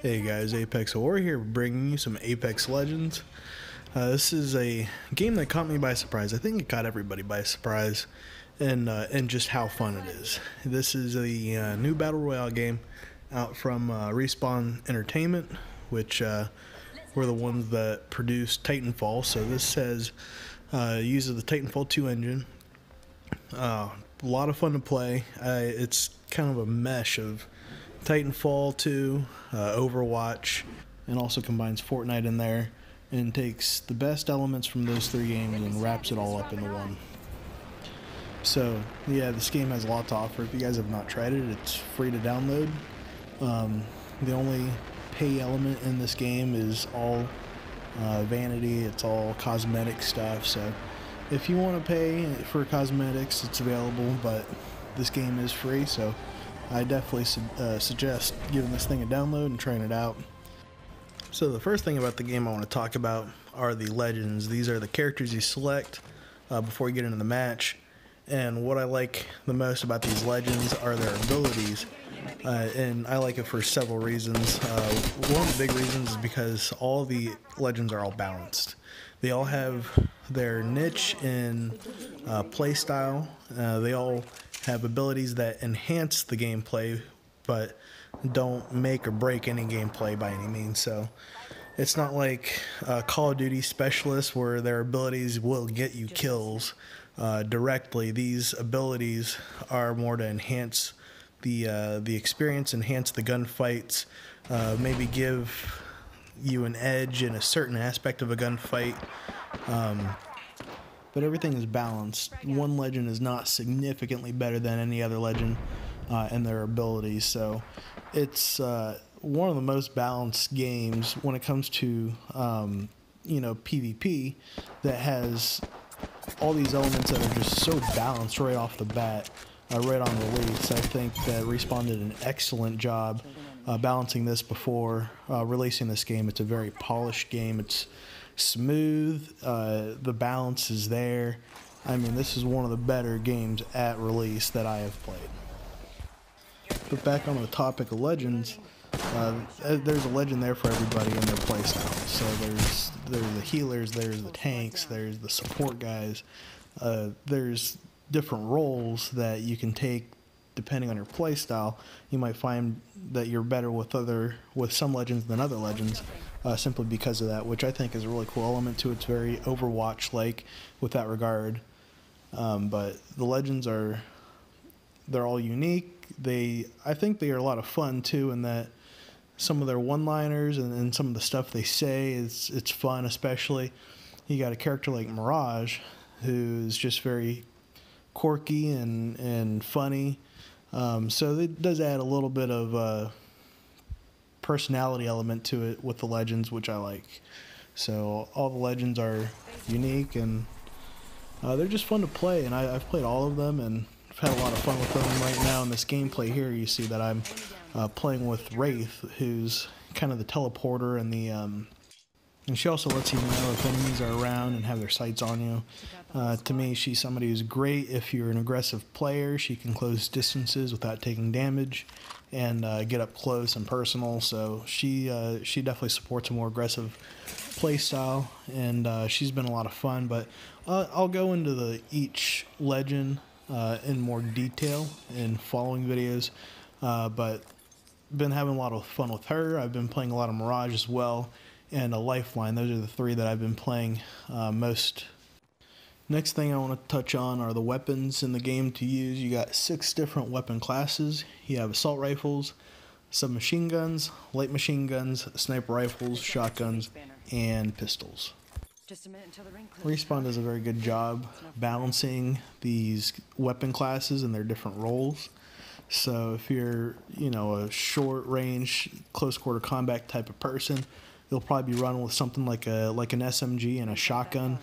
Hey guys, Apex War here, bringing you some Apex Legends. This is a game that caught me by surprise. I think it caught everybody by surprise, and just how fun it is. This is a new battle royale game out from Respawn Entertainment, which were the ones that produced Titanfall. So this uses the Titanfall 2 engine. A lot of fun to play. It's kind of a mesh of Titanfall 2, Overwatch, and also combines Fortnite in there, and takes the best elements from those three games and wraps it all up into one. So yeah, this game has a lot to offer. If you guys have not tried it, it's free to download. The only pay element in this game is all vanity. It's all cosmetic stuff. So if you want to pay for cosmetics, it's available, but this game is free, so I definitely suggest giving this thing a download and trying it out. So the first thing about the game I want to talk about are the legends. These are the characters you select before you get into the match, and what I like the most about these legends are their abilities, and I like it for several reasons. One of the big reasons is because all the legends are all balanced. They all have their niche in play style. They all have abilities that enhance the gameplay, but don't make or break any gameplay by any means. So it's not like Call of Duty specialists where their abilities will get you kills directly. These abilities are more to enhance the experience, enhance the gunfights, maybe give you an edge in a certain aspect of a gunfight. But everything is balanced. One legend is not significantly better than any other legend in their abilities. So it's one of the most balanced games when it comes to PvP, that has all these elements that are just so balanced right off the bat, right on release. I think that Respawn did an excellent job balancing this before releasing this game. It's a very polished game. It's smooth. The balance is there. I mean, this is one of the better games at release that I have played. But back on the topic of legends, there's a legend there for everybody in their playstyle. So there's the healers, there's the tanks, there's the support guys. There's different roles that you can take depending on your playstyle. You might find that you're better with some legends than other legends. Simply because of that, which I think is a really cool element to it. It's very Overwatch-like with that regard. But the legends they're all unique. I think they are a lot of fun too, in that some of their one-liners and some of the stuff they say it's fun. Especially, you got a character like Mirage, who's just very quirky and funny. So it does add a little bit of personality element to it with the legends, which I like. So all the legends are unique, and they're just fun to play, and I've played all of them, and I've had a lot of fun with them. Right now in this gameplay here, you see that I'm playing with Wraith, who's kind of the teleporter, and she also lets you know if enemies are around and have their sights on you. To me, she's somebody who's great if you're an aggressive player. She can close distances without taking damage and get up close and personal. So she definitely supports a more aggressive play style, and she's been a lot of fun. But I'll go into each legend in more detail in following videos. But been having a lot of fun with her. I've been playing a lot of Mirage as well, and a Lifeline. Those are the three that I've been playing most. Next thing I want to touch on are the weapons in the game to use. You got 6 different weapon classes. You have assault rifles, submachine guns, light machine guns, sniper rifles, shotguns, and pistols. Respawn does a very good job balancing these weapon classes and their different roles. So if you're, a short range, close quarter combat type of person, you'll probably be running with something like an SMG and a shotgun,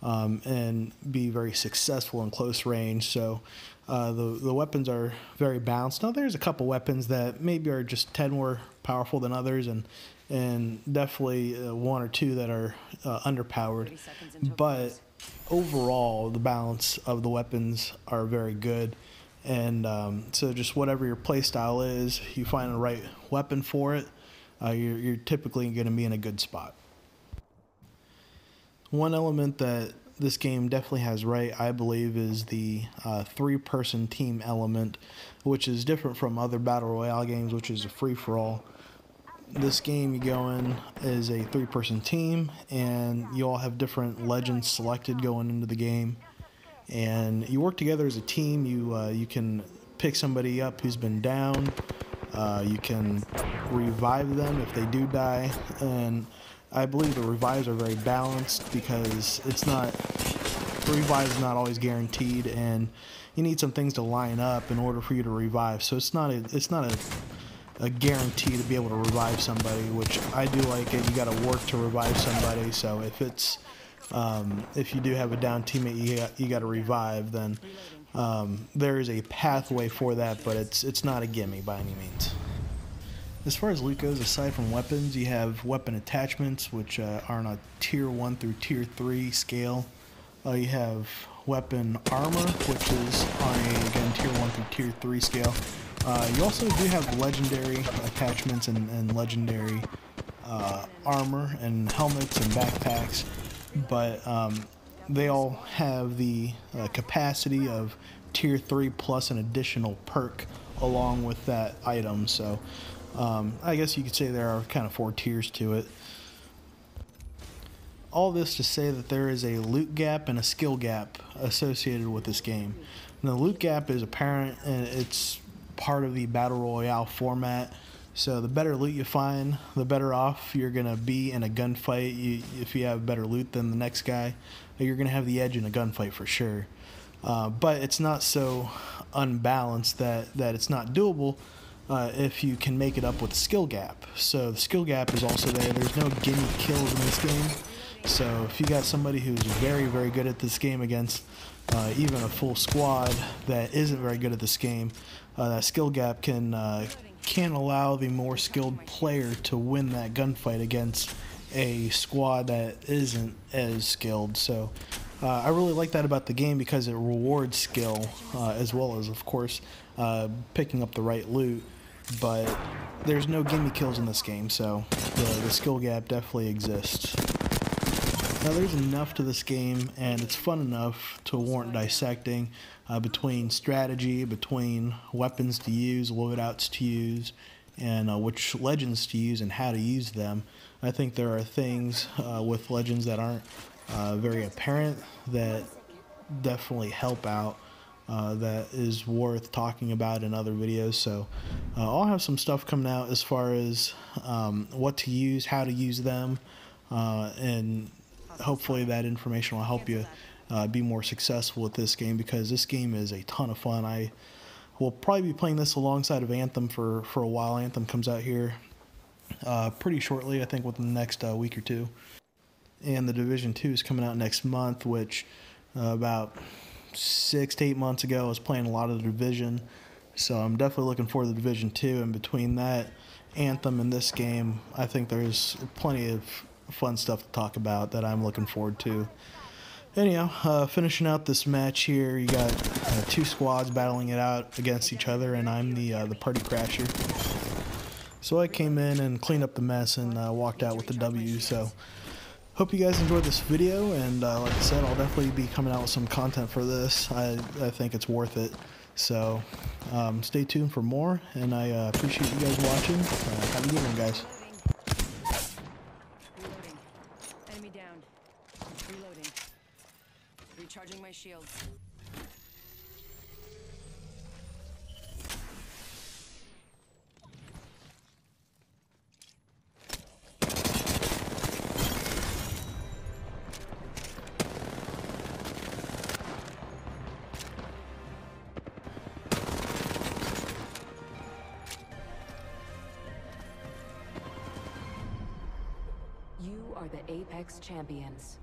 and be very successful in close range. So the weapons are very balanced. Now there's a couple weapons that maybe are just 10 more powerful than others, and definitely 1 or 2 that are underpowered. But overall, the balance of the weapons are very good. And so just whatever your play style is, you find the right weapon for it. you're typically going to be in a good spot. One element that this game definitely has right, I believe, is the three-person team element, which is different from other Battle Royale games, which is a free-for-all. This game, you go in as a three-person team, and you all have different legends selected going into the game, and you work together as a team. You can pick somebody up who's been down. You can revive them if they do die, and I believe the revives are very balanced because the revive is not always guaranteed, and you need some things to line up in order for you to revive. So it's not a guarantee to be able to revive somebody, which I do like it. You got to work to revive somebody. So if you do have a down teammate you got to revive, then there is a pathway for that, but it's not a gimme by any means. As far as loot goes, aside from weapons, you have weapon attachments, which are on a tier 1 through tier 3 scale. You have weapon armor, which is on again, tier 1 through tier 3 scale. You also do have legendary attachments and legendary armor and helmets and backpacks, but they all have the capacity of tier 3 plus an additional perk along with that item. So I guess you could say there are kind of 4 tiers to it. All this to say that there is a loot gap and a skill gap associated with this game. And the loot gap is apparent, and it's part of the Battle Royale format. So the better loot you find, the better off you're going to be in a gunfight. If you have better loot than the next guy, you're going to have the edge in a gunfight for sure. But it's not so unbalanced that it's not doable if you can make it up with the skill gap. So the skill gap is also there. There's no gimme kills in this game. So if you got somebody who's very, very good at this game against even a full squad that isn't very good at this game, that skill gap can allow the more skilled player to win that gunfight against a squad that isn't as skilled. So I really like that about the game because it rewards skill as well as, of course, picking up the right loot. But there's no gimme kills in this game, so the skill gap definitely exists. Now there's enough to this game, and it's fun enough to warrant dissecting between strategy, between weapons to use, loadouts to use, and which legends to use and how to use them. I think there are things with legends that aren't very apparent that definitely help out, that is worth talking about in other videos. So I'll have some stuff coming out as far as what to use, how to use them, and hopefully that information will help you be more successful with this game, because this game is a ton of fun. I will probably be playing this alongside of Anthem for a while. Anthem comes out here pretty shortly, I think within the next week or two. And the Division 2 is coming out next month, which about 6 to 8 months ago I was playing a lot of the Division. So I'm definitely looking forward to the Division 2, and between that, Anthem, and this game, I think there's plenty of fun stuff to talk about that I'm looking forward to. Anyhow, finishing out this match here, you got 2 squads battling it out against each other, and I'm the party crasher. So I came in and cleaned up the mess and walked out with the W. So hope you guys enjoyed this video, and like I said, I'll definitely be coming out with some content for this. I think it's worth it. So stay tuned for more, and I appreciate you guys watching. Have a good one, guys. Enemy down. Reloading. Recharging my shields. You are the Apex Champions.